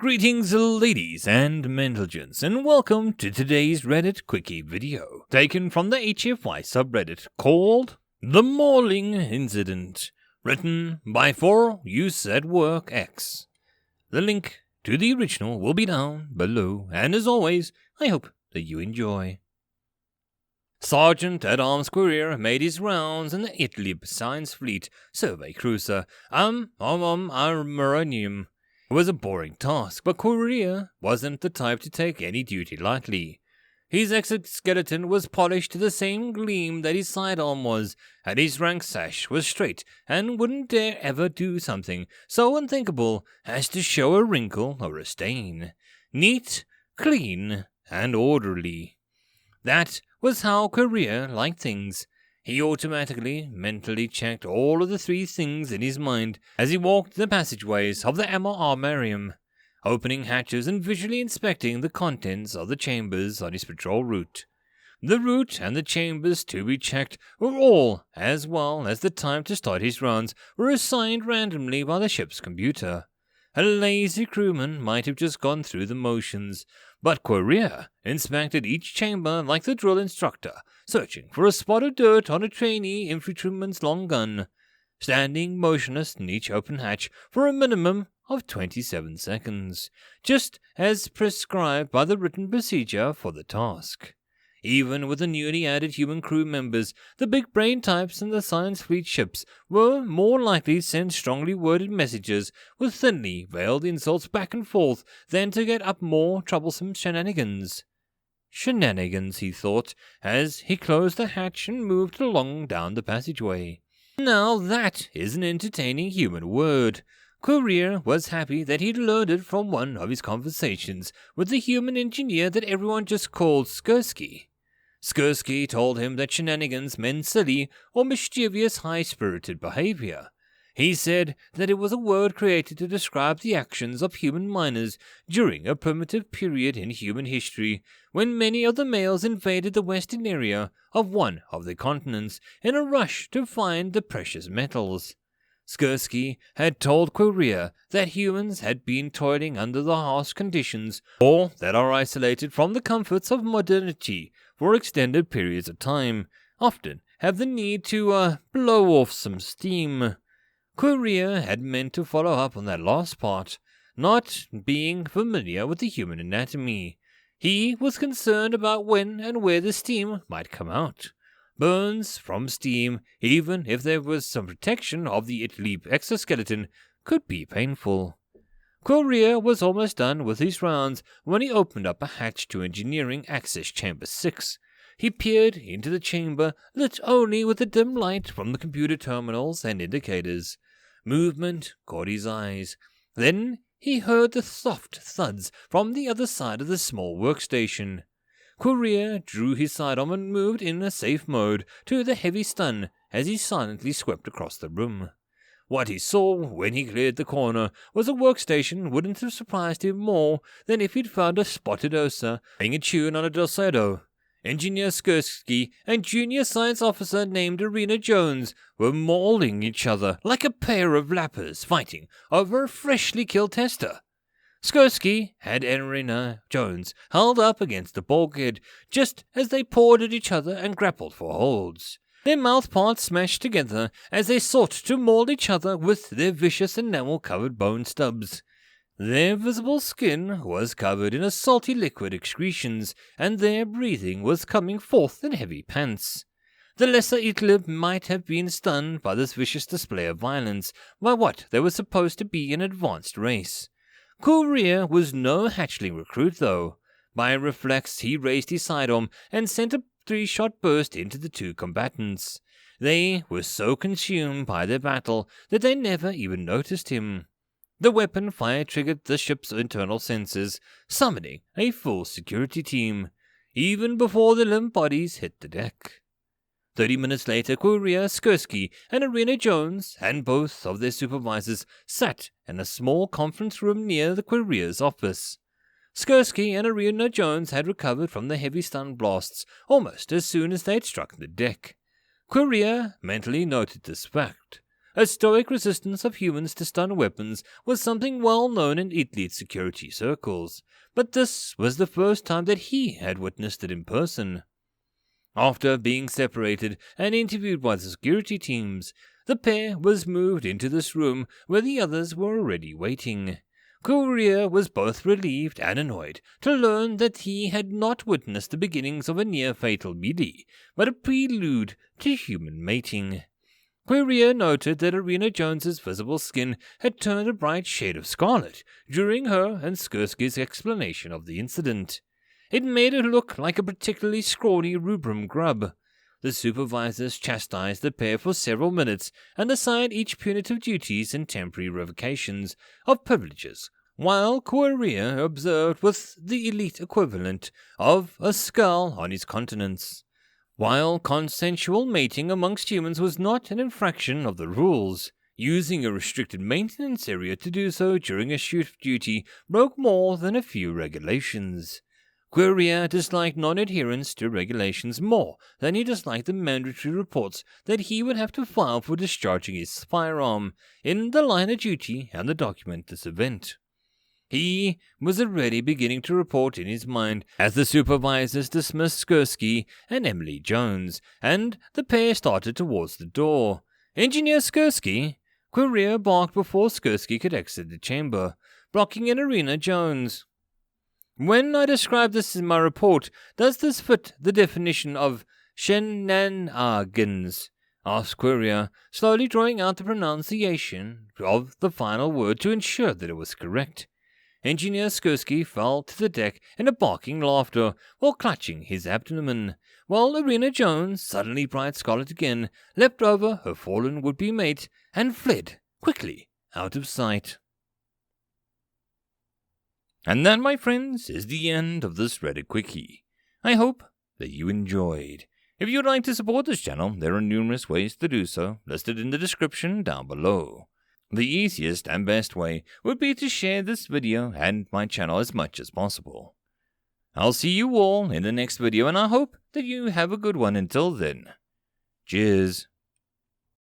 Greetings ladies and gents, and welcome to today's Reddit Quickie video, taken from the HFY subreddit called The Mauling Incident, written by 4Use at Work X. The link to the original will be down below, and as always, I hope that you enjoy. Sergeant-at-Arms Courier made his rounds in the Idlib Science Fleet survey cruiser, Armoranium. It was a boring task, but Courier wasn't the type to take any duty lightly. His exoskeleton was polished to the same gleam that his sidearm was, and his rank sash was straight and wouldn't dare ever do something so unthinkable as to show a wrinkle or a stain. Neat, clean, and orderly. That was how Courier liked things. He automatically, mentally checked all of the three things in his mind as he walked the passageways of the Armorium, opening hatches and visually inspecting the contents of the chambers on his patrol route. The route and the chambers to be checked were all, as well as the time to start his runs, were assigned randomly by the ship's computer. A lazy crewman might have just gone through the motions, but Courier inspected each chamber like the drill instructor, searching for a spot of dirt on a trainee infantryman's long gun, standing motionless in each open hatch for a minimum of 27 seconds, just as prescribed by the written procedure for the task. Even with the newly added human crew members, the big brain types in the science fleet ships were more likely to send strongly worded messages with thinly veiled insults back and forth than to get up more troublesome shenanigans. Shenanigans, he thought, as he closed the hatch and moved along down the passageway. Now that is an entertaining human word. Courier was happy that he'd learned it from one of his conversations with the human engineer that everyone just called Skursky. Skursky told him that shenanigans meant silly or mischievous high-spirited behavior. He said that it was a word created to describe the actions of human miners during a primitive period in human history when many of the males invaded the western area of one of the continents in a rush to find the precious metals. Skursky had told Courier that humans had been toiling under the harsh conditions, or that are isolated from the comforts of modernity for extended periods of time, often have the need to blow off some steam. Courier had meant to follow up on that last part, not being familiar with the human anatomy. He was concerned about when and where the steam might come out. Burns from steam, even if there was some protection of the Idlib exoskeleton, could be painful. Courier was almost done with his rounds when he opened up a hatch to Engineering Access Chamber 6. He peered into the chamber, lit only with the dim light from the computer terminals and indicators. Movement caught his eyes. Then he heard the soft thuds from the other side of the small workstation. Courier drew his sidearm and moved in a safe mode to the heavy stun as he silently swept across the room. What he saw when he cleared the corner was a workstation wouldn't have surprised him more than if he'd found a spotted osa playing a tune on a dulcedo. Engineer Skursky and junior science officer named Arena Jones were mauling each other like a pair of lappers fighting over a freshly killed tester. Skursky had Arena Jones held up against the bulkhead just as they pawed at each other and grappled for holds. Their mouth parts smashed together as they sought to maul each other with their vicious enamel-covered bone stubs. Their visible skin was covered in a salty liquid excretions, and their breathing was coming forth in heavy pants. The lesser Idlib might have been stunned by this vicious display of violence by what they were supposed to be an advanced race. Courier was no hatchling recruit, though. By reflex, he raised his sidearm and sent a 3-shot burst into the two combatants. They were so consumed by their battle that they never even noticed him. The weapon fire triggered the ship's internal sensors, summoning a full security team, even before the limp bodies hit the deck. 30 minutes later, Courier, Skursky, and Arena Jones, and both of their supervisors, sat in a small conference room near the Courier's office. Skursky and Arena Jones had recovered from the heavy stun blasts almost as soon as they had struck the deck. Courier mentally noted this fact. A stoic resistance of humans to stun weapons was something well known in elite security circles, but this was the first time that he had witnessed it in person. After being separated and interviewed by the security teams, the pair was moved into this room where the others were already waiting. Courier was both relieved and annoyed to learn that he had not witnessed the beginnings of a near-fatal melee, but a prelude to human mating. Courier noted that Arena Jones's visible skin had turned a bright shade of scarlet during her and Skursky's explanation of the incident. It made her look like a particularly scrawny rubrum grub. The supervisors chastised the pair for several minutes and assigned each punitive duties and temporary revocations of privileges, while Courier observed with the elite equivalent of a skull on his countenance. While consensual mating amongst humans was not an infraction of the rules, using a restricted maintenance area to do so during a shift duty broke more than a few regulations. Courier disliked non-adherence to regulations more than he disliked the mandatory reports that he would have to file for discharging his firearm in the line of duty and to document this event. He was already beginning to report in his mind as the supervisors dismissed Skursky and Emily Jones, and the pair started towards the door. "Engineer Skursky!" Courier barked before Skursky could exit the chamber, blocking in Arena Jones. "When I describe this in my report, does this fit the definition of shenanigans?" asked Courier, slowly drawing out the pronunciation of the final word to ensure that it was correct. Engineer Skursky fell to the deck in a barking laughter while clutching his abdomen, while Arena Jones, suddenly bright scarlet again, leapt over her fallen would-be mate and fled quickly out of sight. And that, my friends, is the end of this Reddit Quickie. I hope that you enjoyed. If you would like to support this channel, there are numerous ways to do so, listed in the description down below. The easiest and best way would be to share this video and my channel as much as possible. I'll see you all in the next video, and I hope that you have a good one until then. Cheers.